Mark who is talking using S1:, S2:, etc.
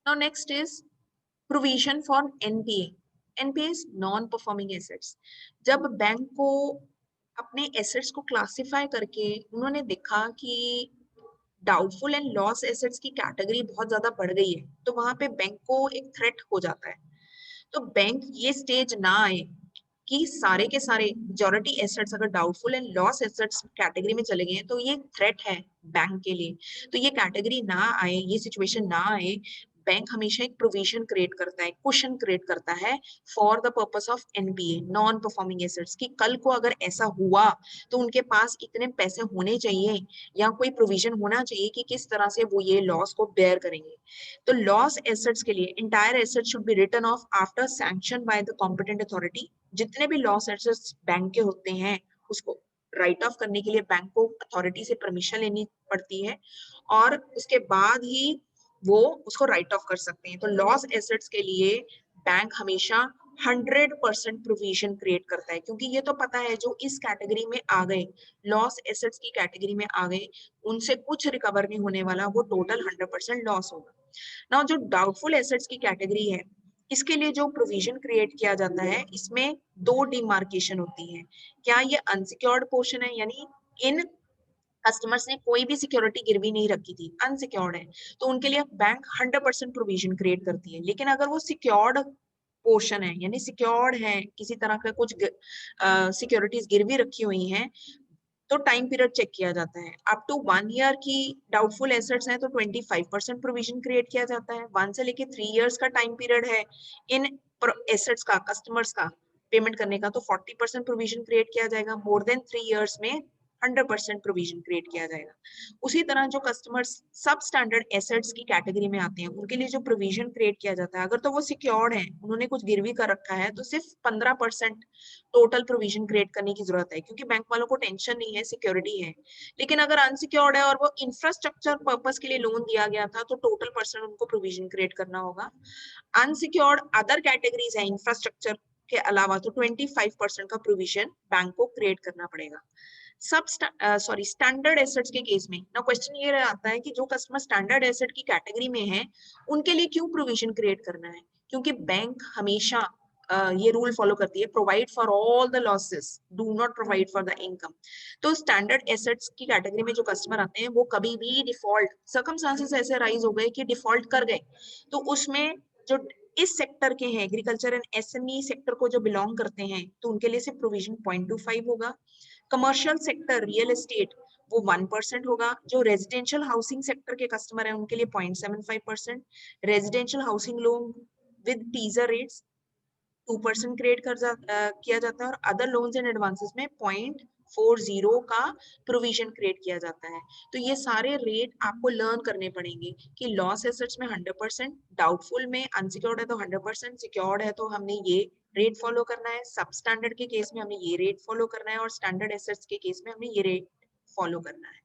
S1: Now next is provision for NPA. NPA is non performing assets. जब bank को अपने assets को classify करके उन्होंने देखा कि डाउटफुल एंड लॉस एसेट्स की कैटेगरी बहुत ज्यादा बढ़ गई है, तो वहां पे बैंक को एक थ्रेट हो जाता है. तो बैंक ये स्टेज ना आए कि सारे के सारे मेजॉरिटी एसेट्स अगर doubtful and loss assets category में चले गए हैं तो ये थ्रेट है बैंक के लिए. तो ये कैटेगरी ना आए, ये सिचुएशन ना आए, बैंक हमेशा एक प्रोविजन क्रिएट करता है, कुशन क्रिएट करता है for the purpose of NPA, non performing assets, कि कल को अगर ऐसा हुआ तो उनके पास इतने पैसे होने चाहिए या कोई प्रोविजन होना चाहिए कि किस तरह से वो ये लॉस को बेयर करेंगे. तो लॉस एसेट्स के लिए entire asset should be written off after sanction by the competent authority. जितने भी लॉस एसेट्स बैंक के होते हैं उसको राइट ऑफ करने के लिए बैंक को अथॉरिटी से परमिशन लेनी पड़ती है और उसके बाद ही वो उसको राइट ऑफ कर सकते हैं. तो लॉस एसेट्स के लिए बैंक हमेशा 100% प्रोविजन क्रिएट करता है, क्योंकि ये तो पता है जो इस कैटेगरी में आ गए, लॉस एसेट्स की कैटेगरी में आ गए, उनसे कुछ रिकवर नहीं होने वाला, वो टोटल 100% लॉस होगा. नाउ जो डाउटफुल एसेट्स की कैटेगरी है, इसके लिए जो प्रोविजन क्रिएट किया जाता है, इसमें दो डिमार्केशन होती है. क्या ये अनसिक्योर्ड पोर्शन है, यानी इन कस्टमर्स ने कोई भी सिक्योरिटी गिरवी नहीं रखी थी, अनसिक्योर्ड है, तो उनके लिए बैंक 100% प्रोविजन क्रिएट करती है. लेकिन अगर वो सिक्योर्ड पोर्शन है, यानी सिक्योर्ड है, किसी तरह का कुछ सिक्योरिटीज गिरवी रखी हुई हैं, तो टाइम पीरियड चेक किया जाता है. अप टू 1 ईयर की डाउटफुल एसेट्स हैं तो 25% प्रोविजन क्रिएट किया जाता है. 1 से लेके 3 ईयर्स का टाइम पीरियड है इन एसेट्स का, कस्टमर्स का पेमेंट करने का, तो 40% प्रोविजन क्रिएट किया जाएगा. मोर देन 3 ईयर्स में 100% प्रोविजन क्रिएट किया जाएगा. उसी तरह जो कस्टमर्स सब स्टैंडर्ड एसेट्स की कैटेगरी में आते हैं, उनके लिए जो प्रोविजन क्रिएट किया जाता है, अगर तो वो सिक्योर्ड है, उन्होंने कुछ गिरवी कर रखा है, तो सिर्फ 15% टोटल प्रोविजन क्रिएट करने की जरूरत है, क्योंकि बैंक वालों को टेंशन नहीं है, सिक्योरिटी है. लेकिन अगर अनसिक्योर्ड है और वो इंफ्रास्ट्रक्चर पर्पस के लिए लोन दिया गया था, तो टोटल पर्सन उनको प्रोविजन क्रिएट करना होगा. अनसिक्योर्ड अदर कैटेगरीज है इंफ्रास्ट्रक्चर के अलावा, तो 25% का प्रोविजन बैंक को क्रिएट करना पड़ेगा. सब स्टैंडर्ड एसेट्स के केस में ना क्वेश्चन ये आता है कि जो कस्टमर स्टैंडर्ड एसेट की कैटेगरी में है, उनके लिए क्यों प्रोविजन क्रिएट करना है. क्योंकि बैंक हमेशा ये रूल फॉलो करती है, provide for all the losses, do not provide for the income. तो स्टैंडर्ड एसेट्स की कैटेगरी में जो कस्टमर आते हैं, वो कभी भी डिफॉल्ट सर्कमस्टांसेस ऐसे राइज हो गए कि डिफॉल्ट कर गए, तो उसमें जो इस सेक्टर के हैं, एग्रीकल्चर एंड एसएमई सेक्टर को जो बिलोंग करते हैं, तो उनके लिए सिर्फ प्रोविजन 0.25 होगा. कमर्शियल सेक्टर, रियल एस्टेट, वो 1% होगा. जो रेजिडेंशियल हाउसिंग सेक्टर के कस्टमर हैं, उनके लिए 0.75%. Residential housing loan with teaser rates 2% create किया जाता है, और अदर लोन्स एंड एडवांसेस में 0.40 का प्रोविजन क्रिएट किया जाता है. तो ये सारे रेट आपको लर्न करने पड़ेंगे कि लॉस एसेट्स में 100%, डाउटफुल में, अनसिक्योर्ड है तो 100%, सिक्योर्ड है तो हमने ये रेट फॉलो करना है, सब स्टैंडर्ड के केस में हमें ये रेट फॉलो करना है, और स्टैंडर्ड एसेट्स के केस में हमें ये रेट फॉलो करना है.